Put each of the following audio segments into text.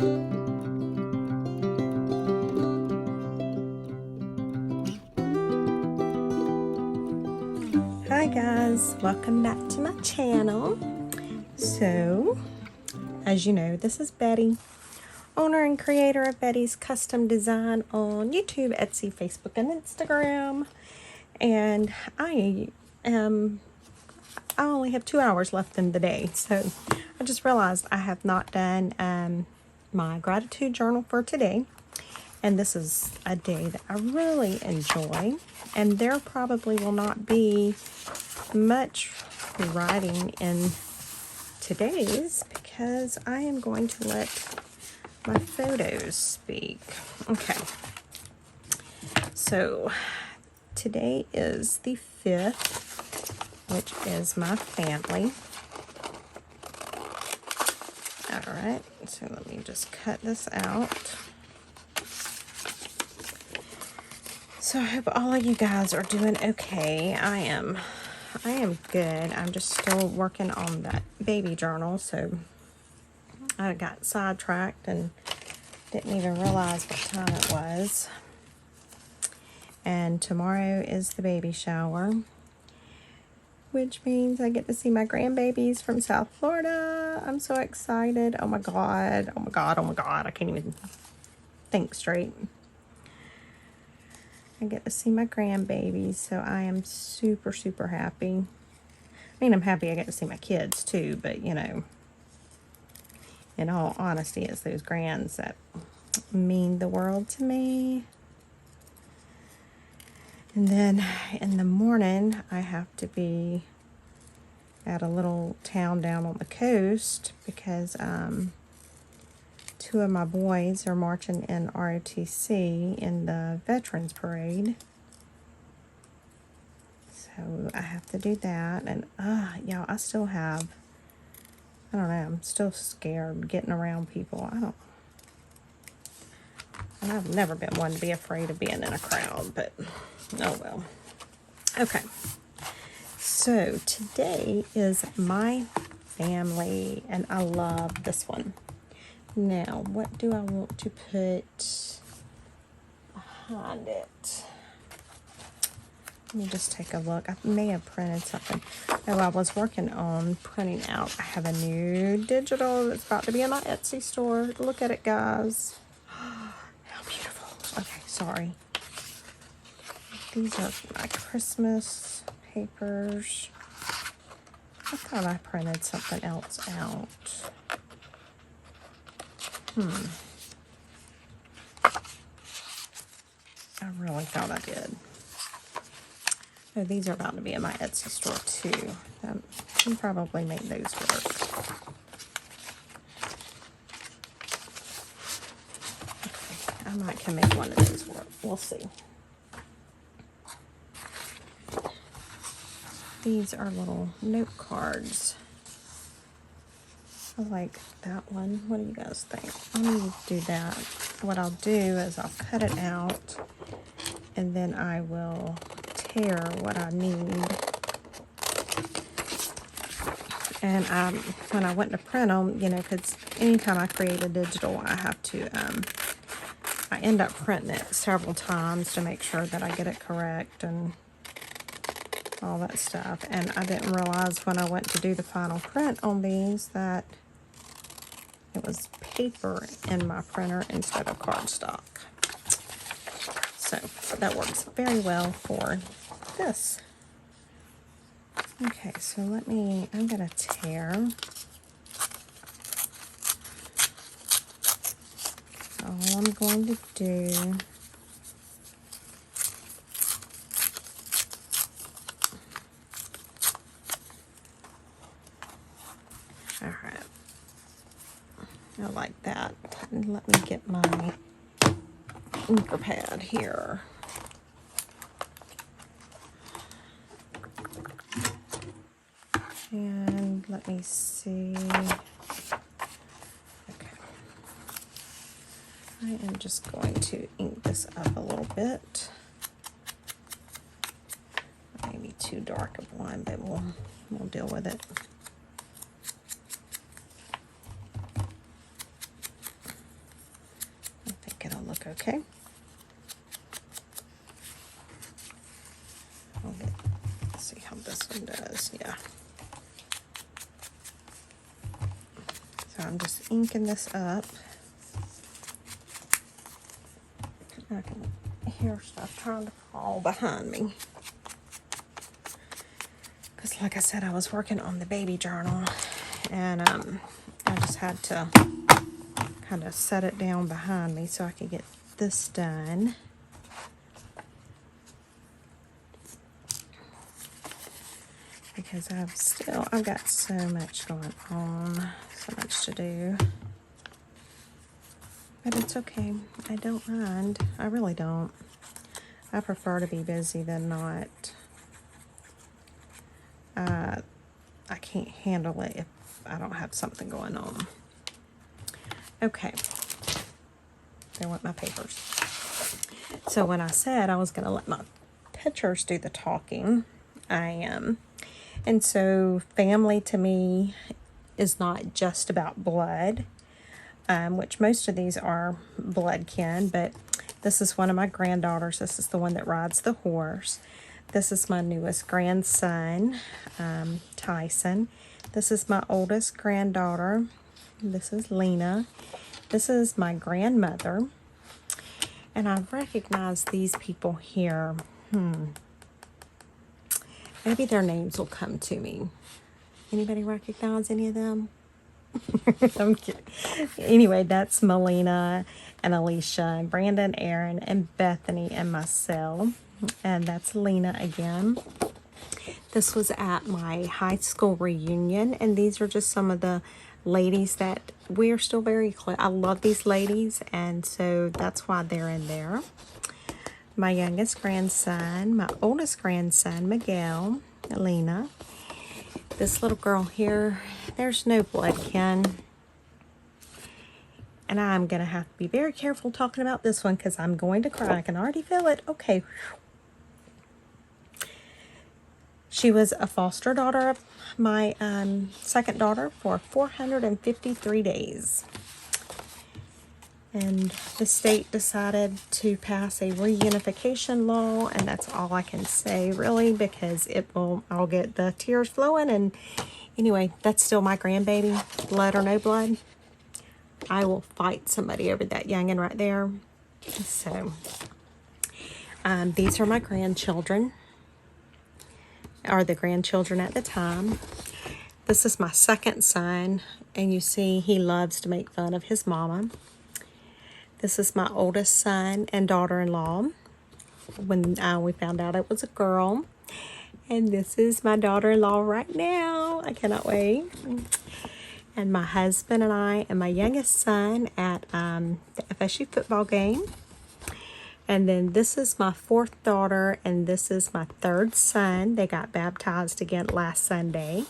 Hi guys, welcome back to my channel. So, as you know, this is Betty, owner and creator of Betty's Custom Design on YouTube, Etsy, Facebook, and Instagram. And I only have 2 hours left in the day, so I just realized I have not done my gratitude journal for today. And this is a day that I really enjoy, and there probably will not be much writing in today's because I am going to let my photos speak. Okay, so today is the 5th, which is my family. All right, so let me just cut this out. So I hope all of you guys are doing okay. I am good. I'm just still working on that baby journal, so I got sidetracked and didn't even realize what time it was. And tomorrow is the baby shower, which means I get to see my grandbabies from South Florida. I'm so excited. Oh my God. Oh my God. Oh my God. I can't even think straight. I get to see my grandbabies, so I am super, super happy. I mean, I'm happy I get to see my kids too, but you know, in all honesty, it's those grands that mean the world to me. And then in the morning, I have to be at a little town down on the coast because 2 of my boys are marching in ROTC in the Veterans Parade. So I have to do that. And, y'all, I still have, I don't know, I'm still scared getting around people. I've never been one to be afraid of being in a crowd, but oh well. Okay. So today is my family, and I love this one. Now, what do I want to put behind it? Let me just take a look. I may have printed something. Oh, I was working on printing out. I have a new digital that's about to be in my Etsy store. Look at it, guys. How beautiful. Okay, sorry. These are my Christmas papers. I thought I printed something else out. I really thought I did. Oh, these are about to be in my Etsy store too. I can probably make those work. Okay, I might can make one of those work. We'll see. These are little note cards. I like that one. What do you guys think? I'm going to do that. What I'll do is I'll cut it out, and then I will tear what I need. And when I went to print them, you know, because anytime I create a digital, I have to, I end up printing it several times to make sure that I get it correct and all that stuff. And I didn't realize when I went to do the final print on these that it was paper in my printer instead of cardstock. So that works very well for this. Okay, so I'm gonna tear. All I'm going to do I like that. Let me get my inker pad here. And let me see. Okay. I am just going to ink this up a little bit. Maybe too dark of one, but we'll deal with it. Okay. Let's see how this one does. Yeah. So I'm just inking this up. I can hear stuff trying to fall behind me. Because like I said, I was working on the baby journal, and I just had to kind of set it down behind me so I could get this done. Because I've got so much going on, so much to do. But it's okay. I don't mind. I really don't. I prefer to be busy than not. I can't handle it if I don't have something going on. Okay. There went my papers. So when I said I was going to let my pictures do the talking, I am. And so family to me is not just about blood, which most of these are blood kin, but this is one of my granddaughters. This is the one that rides the horse. This is my newest grandson, Tyson. This is my oldest granddaughter. This is Lena. This is my grandmother. And I recognize these people here. Maybe their names will come to me. Anybody recognize any of them? I'm kidding. Anyway, that's Melina and Alicia and Brandon, Aaron, and Bethany and myself. And that's Lena again. This was at my high school reunion, and these are just some of the ladies that we are still very close. I love these ladies, and so that's why they're in there. My youngest grandson, my oldest grandson, Miguel, Lena. This little girl here, there's no blood kin. And I'm going to have to be very careful talking about this one because I'm going to cry. I can already feel it. Okay. She was a foster daughter of my second daughter for 453 days. And the state decided to pass a reunification law, and that's all I can say, really, because I'll get the tears flowing. And anyway, that's still my grandbaby, blood or no blood. I will fight somebody over that youngin' right there. So, these are my grandchildren, or the grandchildren at the time. This is my second son, and you see he loves to make fun of his mama. This is my oldest son and daughter-in-law when we found out it was a girl. And this is my daughter-in-law right now. I cannot wait. And my husband and I and my youngest son at the FSU football game. And then this is my fourth daughter, and this is my third son. They got baptized again last Sunday.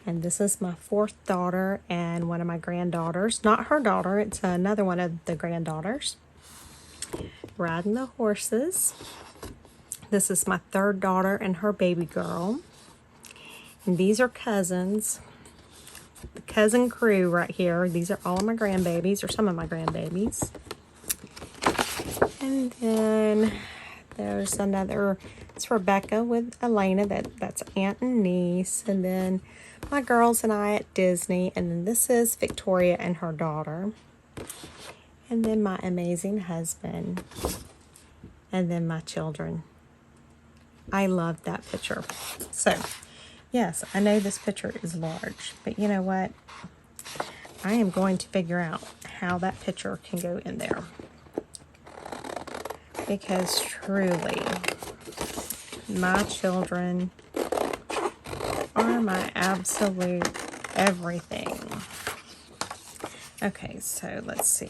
And this is my fourth daughter and one of my granddaughters. Not her daughter, it's another one of the granddaughters. Riding the horses. This is my third daughter and her baby girl. And these are cousins. The cousin crew right here. These are all of my grandbabies, or some of my grandbabies. And then there's another, it's Rebecca with Elena, that's aunt and niece. And then my girls and I at Disney. And then this is Victoria and her daughter. And then my amazing husband. And then my children. I love that picture. So, yes, I know this picture is large, but you know what? I am going to figure out how that picture can go in there. Because truly, my children are my absolute everything. Okay, so let's see.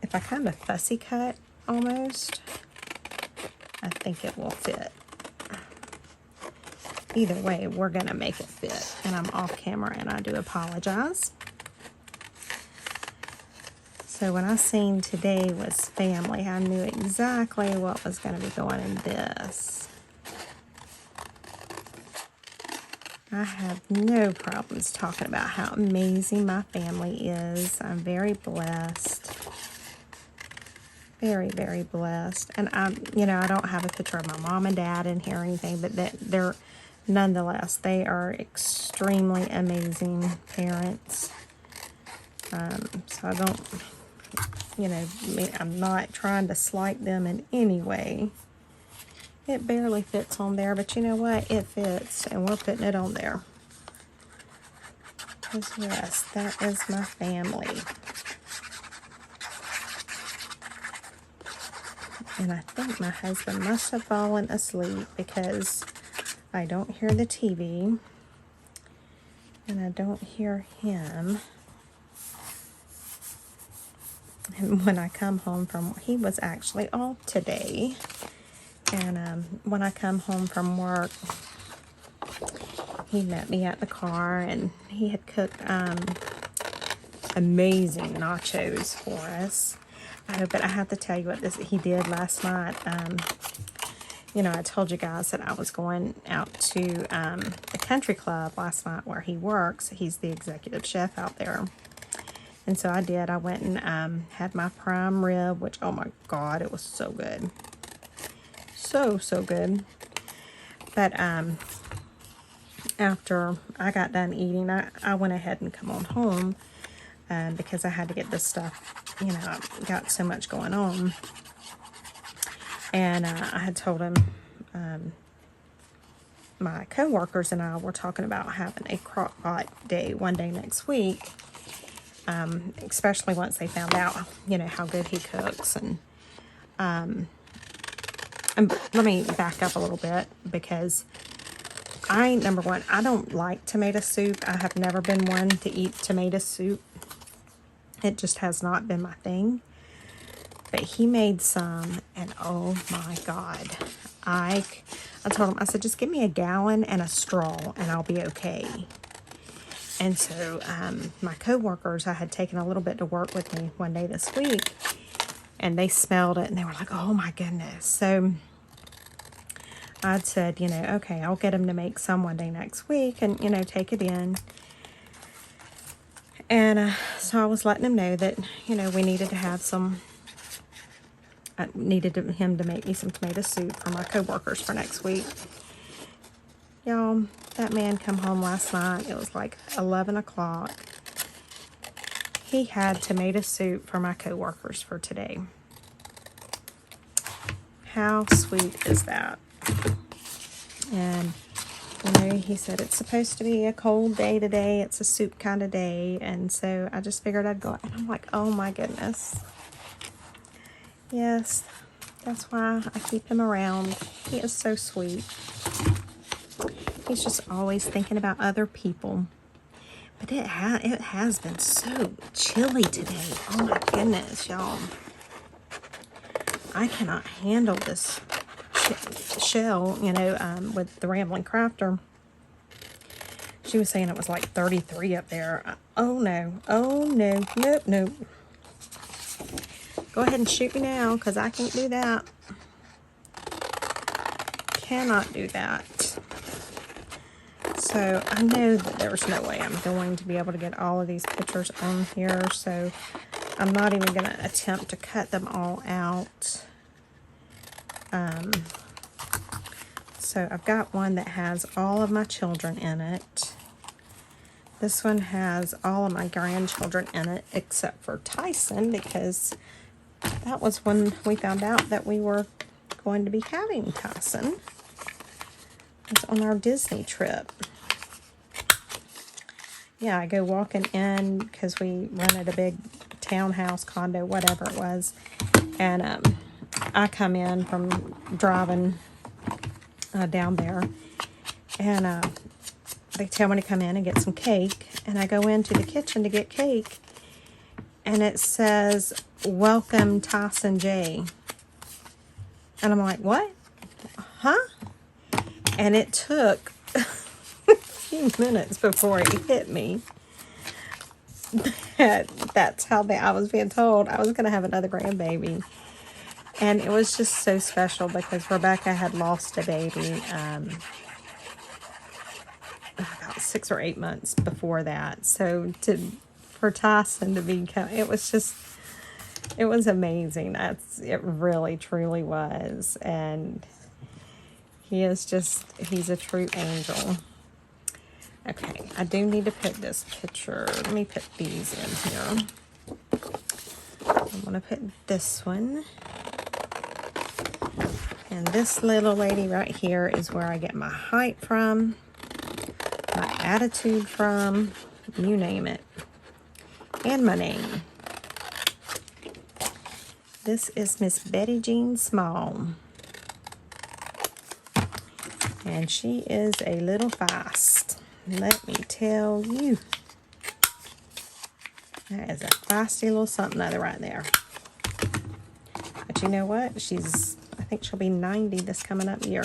If I kind of fussy cut almost, I think it will fit. Either way, we're going to make it fit. And I'm off camera, and I do apologize. So when I seen today was family, I knew exactly what was going to be going in this. I have no problems talking about how amazing my family is. I'm very blessed. Very, very blessed. And I don't have a picture of my mom and dad in here or anything, but they're nonetheless, they are extremely amazing parents. So I don't, I'm not trying to slight them in any way. It barely fits on there, but you know what? It fits, and we're putting it on there. Because yes, that is my family. And I think my husband must have fallen asleep because I don't hear the TV. And I don't hear him. And when I come home from, he was actually off today. And when I come home from work, he met me at the car, and he had cooked amazing nachos for us. But I have to tell you what he did last night. I told you guys that I was going out to the country club last night where he works. He's the executive chef out there. And so I did. I went and had my prime rib, which, oh my God, it was so good. So good. But after I got done eating, I went ahead and come on home because I had to get this stuff, got so much going on. And I had told him, my co-workers and I were talking about having a crock pot day one day next week, especially once they found out, how good he cooks. And let me back up a little bit, because number one, I don't like tomato soup. I have never been one to eat tomato soup. It just has not been my thing. But he made some, and oh my God. I told him, I said, just give me a gallon and a straw, and I'll be okay. And so my coworkers, I had taken a little bit to work with me one day this week, and they smelled it, and they were like, oh my goodness. So I'd said, okay, I'll get him to make some one day next week and, take it in. And so I was letting him know that, we needed to have some, I needed him to make me some tomato soup for my coworkers for next week. Y'all, that man come home last night. It was like 11 o'clock. He had tomato soup for my coworkers for today. How sweet is that? And, he said it's supposed to be a cold day today. It's a soup kind of day. And so I just figured I'd go. And I'm like, oh my goodness. Yes, that's why I keep him around. He is so sweet. He's just always thinking about other people. But it has been so chilly today. Oh my goodness, y'all. I cannot handle this Chelle, with the Ramblin crafter. She was saying it was like 33 up there. Oh no. Nope. Go ahead and shoot me now, because I can't do that. Cannot do that. So I know that there's no way I'm going to be able to get all of these pictures on here, so I'm not even going to attempt to cut them all out. So I've got one that has all of my children in it. This one has all of my grandchildren in it, except for Tyson, because that was when we found out that we were going to be having Tyson. It's on our Disney trip. Yeah, I go walking in because we rented a big townhouse, condo, whatever it was. And I come in from driving down there. And they tell me to come in and get some cake. And I go into the kitchen to get cake. And it says, welcome Tyson J. And I'm like, what? Huh? And it took a few minutes before it hit me. That's how I was being told I was going to have another grandbaby. And it was just so special because Rebecca had lost a baby 6 or 8 months before that. So for Tyson to be, it was amazing. It really, truly was. And he's a true angel. Okay, I do need to put this picture. Let me put these in here. I'm going to put this one. And this little lady right here is where I get my height from, my attitude from, you name it, and my name. This is Miss Betty Jean Small. And she is a little feist. Let me tell you. That is a feisty little something other right there. But you know what? I think she'll be 90 this coming up year.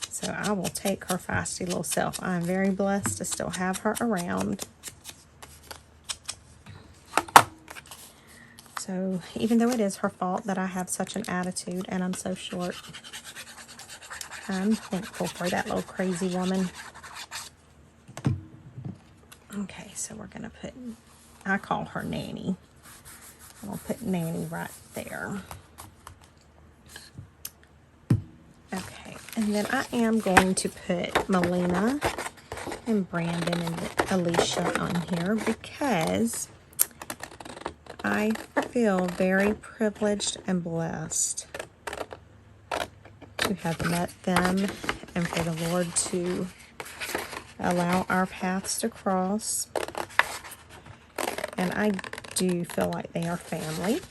So I will take her feisty little self. I'm very blessed to still have her around. So even though it is her fault that I have such an attitude and I'm so short, I'm thankful for that little crazy woman. Okay, so we're going to put, I call her Nanny. I'm going to put Nanny right there. Okay, and then I am going to put Melina and Brandon and Alicia on here because I feel very privileged and blessed to have met them and for the Lord to allow our paths to cross. And I do feel like they are family.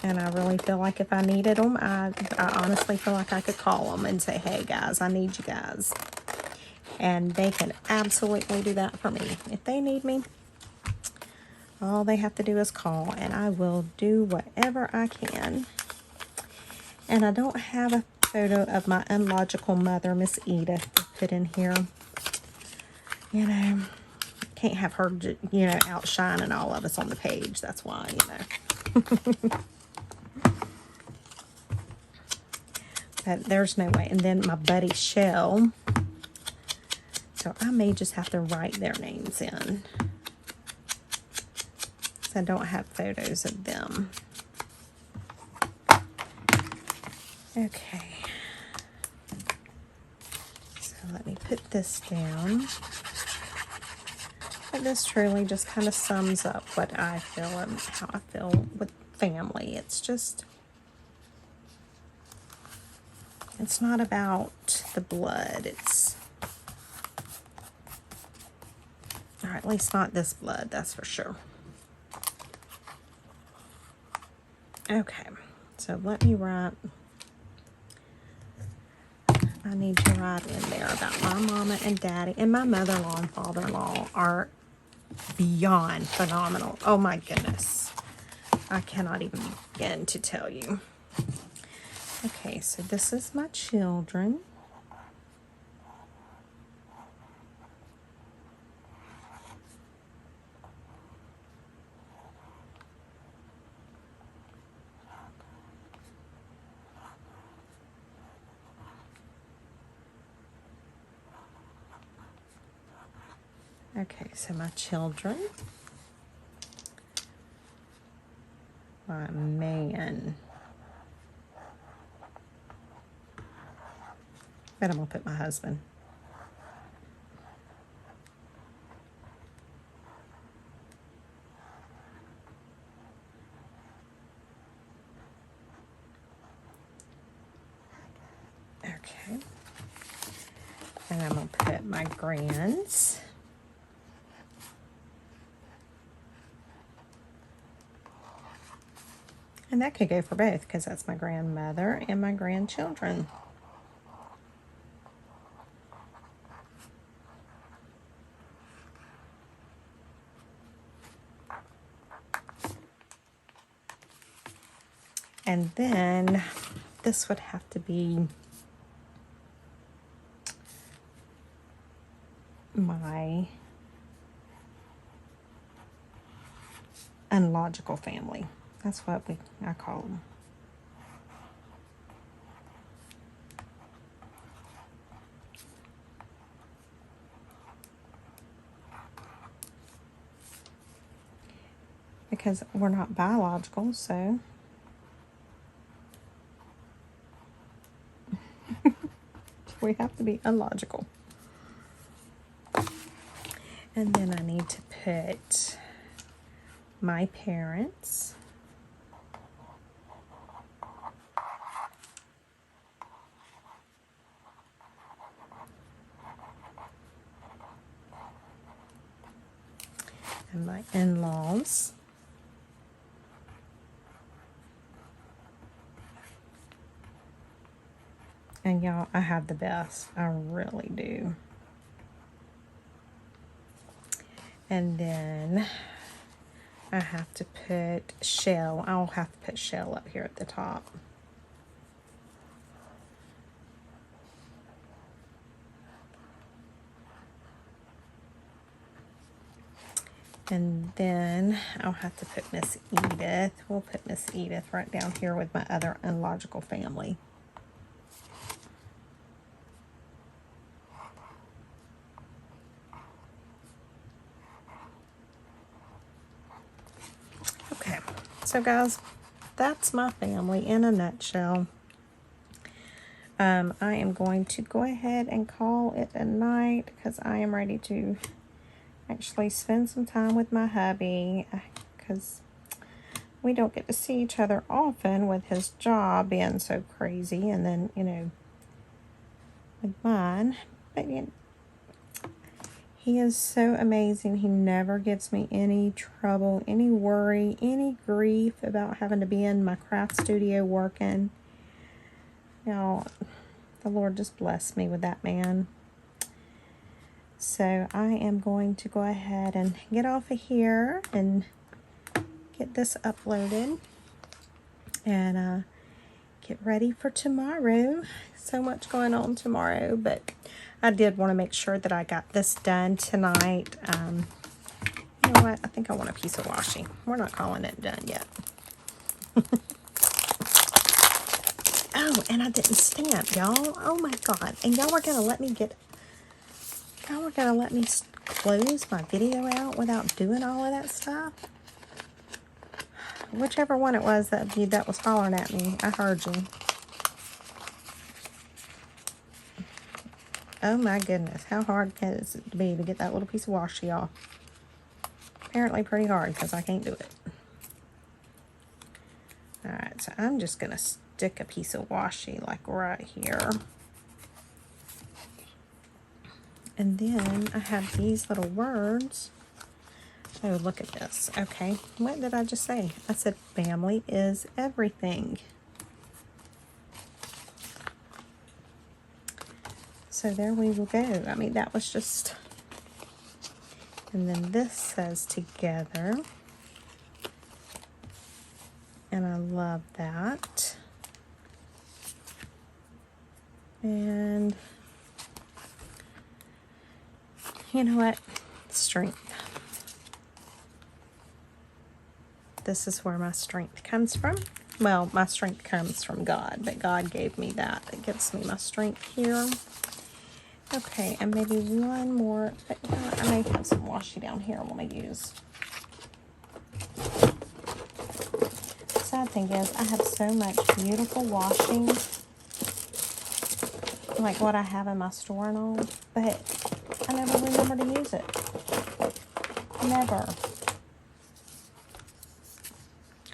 And I really feel like if I needed them, I honestly feel like I could call them and say, hey guys, I need you guys. And they can absolutely do that for me. If they need me, all they have to do is call and I will do whatever I can. And I don't have a photo of my unlogical mother, Miss Edith, to put in here. You know, can't have her, you know, outshining all of us on the page. That's why, you know. But there's no way. And then my buddy Chelle. So I may just have to write their names in. So I don't have photos of them. Okay. So let me put this down. But this truly just kind of sums up what I feel and how I feel with family. It's not about the blood. Or at least not this blood, that's for sure. Okay, so let me write. I need to write in there about my mama and daddy, and my mother-in-law and father-in-law are beyond phenomenal. Oh my goodness. I cannot even begin to tell you. Okay, so this is my children. Okay, so my children. My man. But I'm going to put my husband. Okay. And I'm going to put my grands. And that could go for both because that's my grandmother and my grandchildren. And then this would have to be my unlogical family. That's what I call them. because we're not biological, so we have to be unlogical. And then I need to put my parents. And my in-laws. And y'all, I have the best. I really do. And then I have to put Chelle. I'll have to put Chelle up here at the top. And then I'll have to put Miss Edith. We'll put Miss Edith right down here with my other unlogical family. Okay, so guys, that's my family in a nutshell. I am going to go ahead and call it a night because I am ready to actually spend some time with my hubby, because we don't get to see each other often with his job being so crazy, and then, you know, with mine. But you know, he is so amazing. He never gives me any trouble, any worry, any grief about having to be in my craft studio working. You know, the Lord just blessed me with that man. So I am going to go ahead and get off of here and get this uploaded and get ready for tomorrow. So much going on tomorrow, but I did want to make sure that I got this done tonight. You know what? I think I want a piece of washi. We're not calling it done yet. Oh, and I didn't stamp, y'all. Oh my God. And y'all were going to let me close my video out without doing all of that stuff? Whichever one it was that was hollering at me, I heard you. Oh my goodness, how hard can it be to get that little piece of washi off? Apparently pretty hard, because I can't do it. Alright, so I'm just going to stick a piece of washi like right here. And then I have these little words. Oh, look at this. Okay, what did I just say? I said family is everything. So there we will go. I mean, that was just... And then this says together. And I love that. And... you know what? Strength. This is where my strength comes from. Well, my strength comes from God, but God gave me that. It gives me my strength here. Okay, and maybe one more. But I may have some washi down here I want to use. The sad thing is, I have so much beautiful washi, like what I have in my store and all, but I never remember to use it. Never.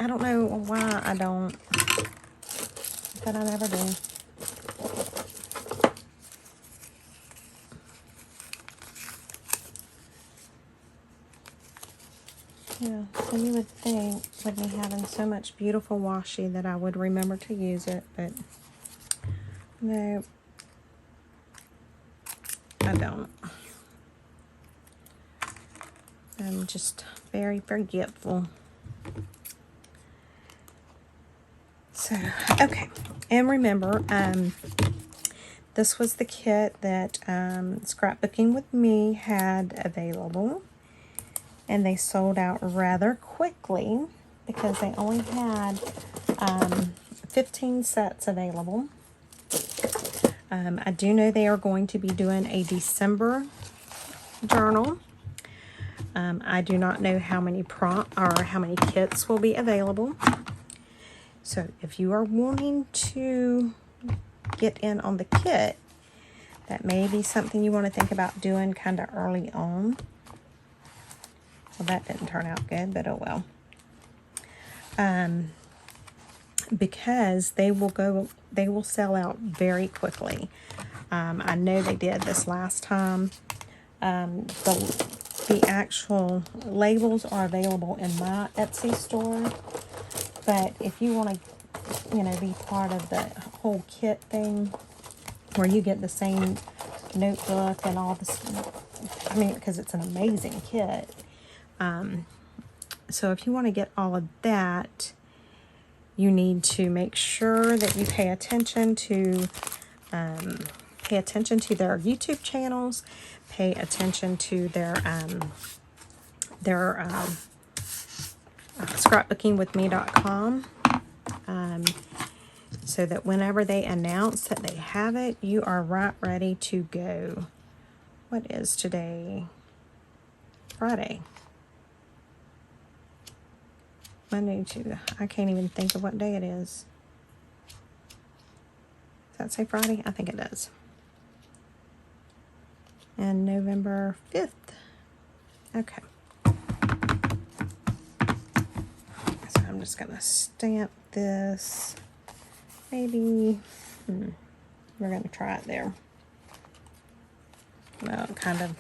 I don't know why I don't, but I never do. Yeah, so you would think with me having so much beautiful washi that I would remember to use it, but no, I don't. I'm just very forgetful. So, okay, and remember, this was the kit that Scrapbooking with Me had available, and they sold out rather quickly because they only had 15 sets available. I do know they are going to be doing a December journal. I do not know how many how many kits will be available. So if you are wanting to get in on the kit, that may be something you want to think about doing kind of early on. Well, that didn't turn out good, but oh well. Because they will sell out very quickly. I know they did this last time. The actual labels are available in my Etsy store, but if you want to, be part of the whole kit thing, where you get the same notebook and all this, because it's an amazing kit. So if you want to get all of that, you need to make sure that you pay attention to their YouTube channels, pay attention to their scrapbookingwithme.com, so that whenever they announce that they have it, you are right ready to go. What is today? Friday. Monday, Tuesday. I can't even think of what day it is. Does that say Friday? I think it does. And November 5th. Okay. So I'm just going to stamp this. Maybe, we're going to try it there. Well, kind of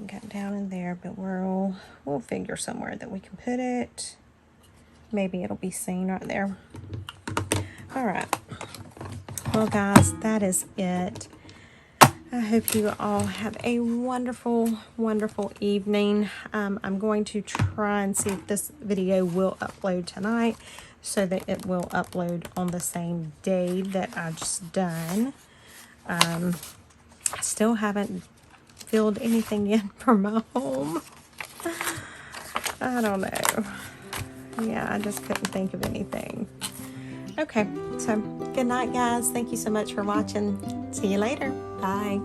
got down in there, but we'll figure somewhere that we can put it. Maybe it'll be seen right there. All right. Well, guys, that is it. I hope you all have a wonderful, wonderful evening. I'm going to try and see if this video will upload tonight, so that it will upload on the same day that I just done. I still haven't filled anything in for my home. I don't know. Yeah, I just couldn't think of anything. Okay, so good night, guys. Thank you so much for watching. See you later. Bye.